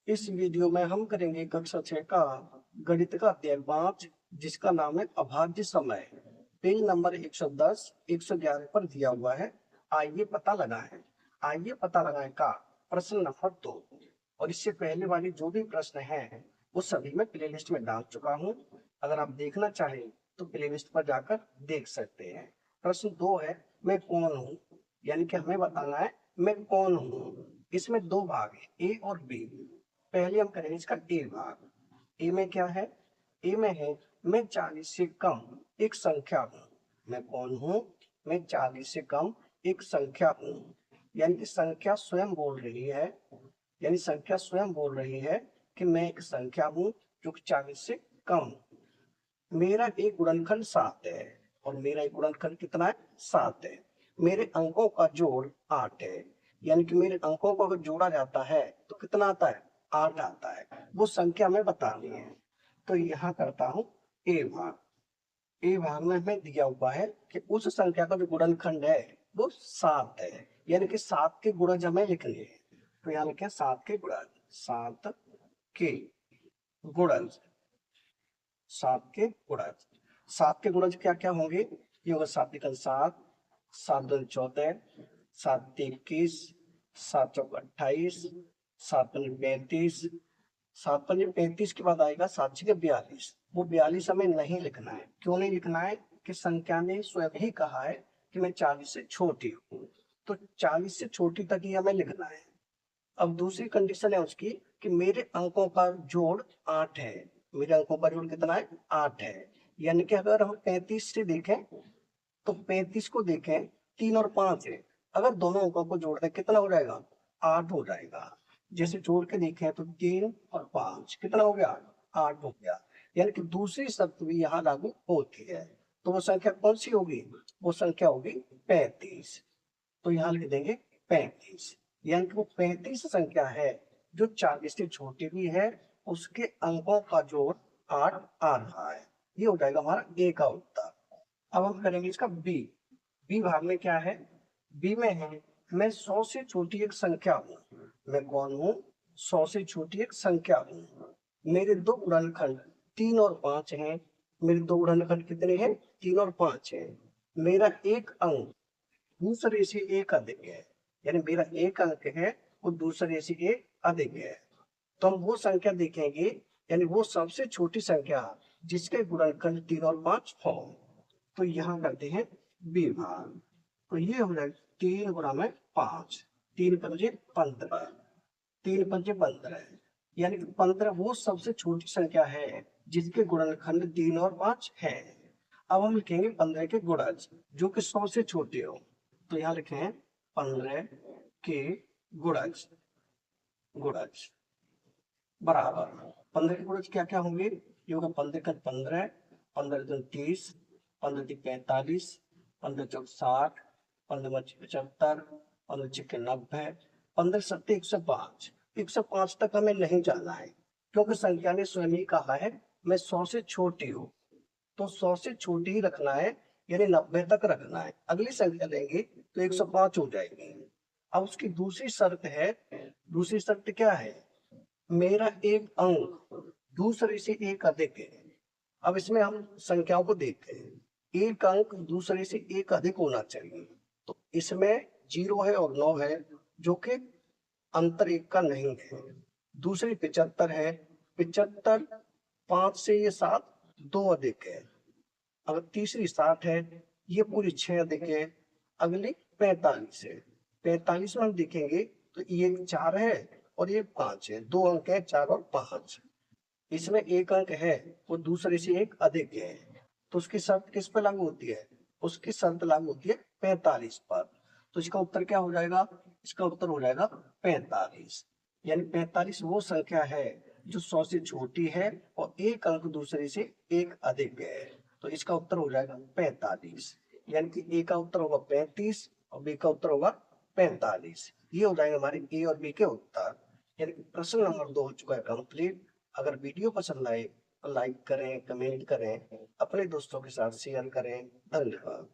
इस वीडियो में हम करेंगे कक्षा 6 का गणित का अध्याय 5 जिसका नाम है अभाज्य समय। पेज नंबर 110 111 पर दिया हुआ है। आइए पता लगाएं। आइए पता लगाएं का प्रश्न नंबर 2। और इससे पहले वाले जो भी प्रश्न हैं वो सभी मैं प्लेलिस्ट में डाल चुका हूं। अगर आप देखना चाहें तो प्लेलिस्ट पर जाकर देख सकते हैं। प्रश्न 2 है, मैं कौन हूँ, यानी कि हमें बताना है मैं कौन हूँ। इसमें दो भाग है, ए और बी। पहले हम करेंगे इसका ए भाग। ए में क्या है? ए में है मैं 40 से कम एक संख्या हूँ। मैं कौन हूँ? मैं 40 से कम एक संख्या हूँ। यानी कि संख्या स्वयं बोल रही है, यानी संख्या स्वयं बोल रही है कि मैं एक संख्या हूँ जो कि 40 से कम। मेरा एक गुणनखंड 7 है और मेरा एक गुणनखंड कितना है? 7 है। मेरे अंकों का जोड़ 8 है, यानी कि मेरे अंकों को अगर जोड़ा जाता है तो कितना आता है? 8 आता है। वो संख्या हमें बतानी है। तो यहाँ करता हूँ ए भाग। ए भाग में हमें दिया हुआ है कि उस संख्या का जो गुणनखंड है वो 7 है, यानी कि 7 के गुणज हमें लिखने हैं। तो यहाँ लिखे 7 के गुणज, 7 के गुणज, 7 के गुणज। 7 के गुणज क्या क्या होंगे? ये होगा 7 एकम 7, 7 दूनी 14, 7 तीन 21, 7 चौक 28, 7 पंजे 35, 7 पंजे 35 के बाद आएगा 7 छके 42। वो 42 हमें नहीं लिखना है। क्यों नहीं लिखना है? कि संख्या ने स्वयं ही कहा है कि मैं 40 से छोटी हूँ, तो 40 से छोटी तक ही हमें लिखना है। अब दूसरी कंडीशन है उसकी कि मेरे अंकों का जोड़ 8 है। मेरे अंकों का जोड़ कितना है? 8 है। यानी कि अगर हम 35 से देखें तो 35 को देखें, 3 और 5 है। अगर दोनों अंकों को जोड़ दें कितना हो जाएगा? 8 हो जाएगा। जैसे जोड़ के देखें तो 3 और 5 कितना हो गया? 8 हो गया। यानी कि दूसरी शर्त भी यहाँ लागू होती है। तो वो संख्या कौन सी होगी? वो संख्या होगी 35। तो यहाँ लिख देंगे 35। यानी कि वो 35 संख्या है जो 40 से छोटी भी है, उसके अंकों का जोड़ 8 आ रहा है। ये हो जाएगा हमारा ए का उत्तर। अब हम करेंगे इसका बी। बी भाग में क्या है? बी में है मैं 100 से छोटी एक संख्या हूँ। मैं कौन हूँ? 100 से छोटी एक संख्या हूँ। मेरे दो गुणनखंड 3 और 5 हैं। मेरे दो गुणनखंड कितने हैं? 3 और 5 हैं। मेरा एक अंक दूसरे से एक अधिक है, यानी मेरा एक अंक है वो दूसरे से एक अधिक है। तो हम वो संख्या देखेंगे, यानी वो सबसे छोटी संख्या जिसके गुणनखंड 3 और 5 हो। तो यहाँ करते हैं बी भाग। तो ये हो जाएगा 3 गुणा में 5, 3 पंजे 15, 3 पंजे 15, यानी कि 15 वो सबसे छोटी संख्या है जिसके गुणनखंड 3 और 5 है। अब हम लिखेंगे 15 के गुणज जो कि 100 से छोटे हो। तो यहाँ लिखे हैं 15 के गुणज, गुणज बराबर 15 के गुणज क्या क्या होंगे? ये होगा 15 का 15, 15 दूनी 30, 15 तिक 45, 15 चौक 60, 15 पच्चीस 75, 15 छिक्के 90, 15 सत्ते 105। 105 तक हमें नहीं जाना है क्योंकि संख्या ने स्वयं ही कहा है मैं 100 से छोटी हूँ। तो 100 से छोटी ही रखना है, यानी 90 तक रखना है। अगली संख्या लेंगे तो 105 हो जाएगी। अब उसकी दूसरी शर्त है। दूसरी शर्त क्या है? मेरा एक अंक दूसरे से एक अधिक है। अब इसमें हम संख्याओं को देखते हैं। एक अंक दूसरे से एक अधिक होना चाहिए। तो इसमें 0 है और 9 है जो कि अंतर एक का नहीं है। दूसरी 75 है। 75 5 से ये 7 2 अधिक है। अगर तीसरी 60 है, ये पूरी 6 अधिक है। अगली 45 है। 45 में हम देखेंगे तो ये 4 है और ये 5 है। दो अंक है 4 और 5। इसमें एक अंक है वो दूसरे से एक अधिक है। तो उसकी शर्त किस पर लागू होती है? उसकी शर्त लागू होती है 45 पर। तो इसका उत्तर क्या हो जाएगा? इसका उत्तर हो जाएगा 45। यानी 45 वो संख्या है जो 100 से छोटी है और एक अंक दूसरे से एक अधिक है। तो इसका उत्तर हो जाएगा 45। यानी कि ए का उत्तर होगा 35 और बी का उत्तर होगा 45। ये हो जाएगा हमारे ए और बी के उत्तर। यानी कि प्रश्न नंबर 2 हो चुका है कंप्लीट। अगर वीडियो पसंद आए तो लाइक करें, कमेंट करें, अपने दोस्तों के साथ शेयर करें। धन्यवाद।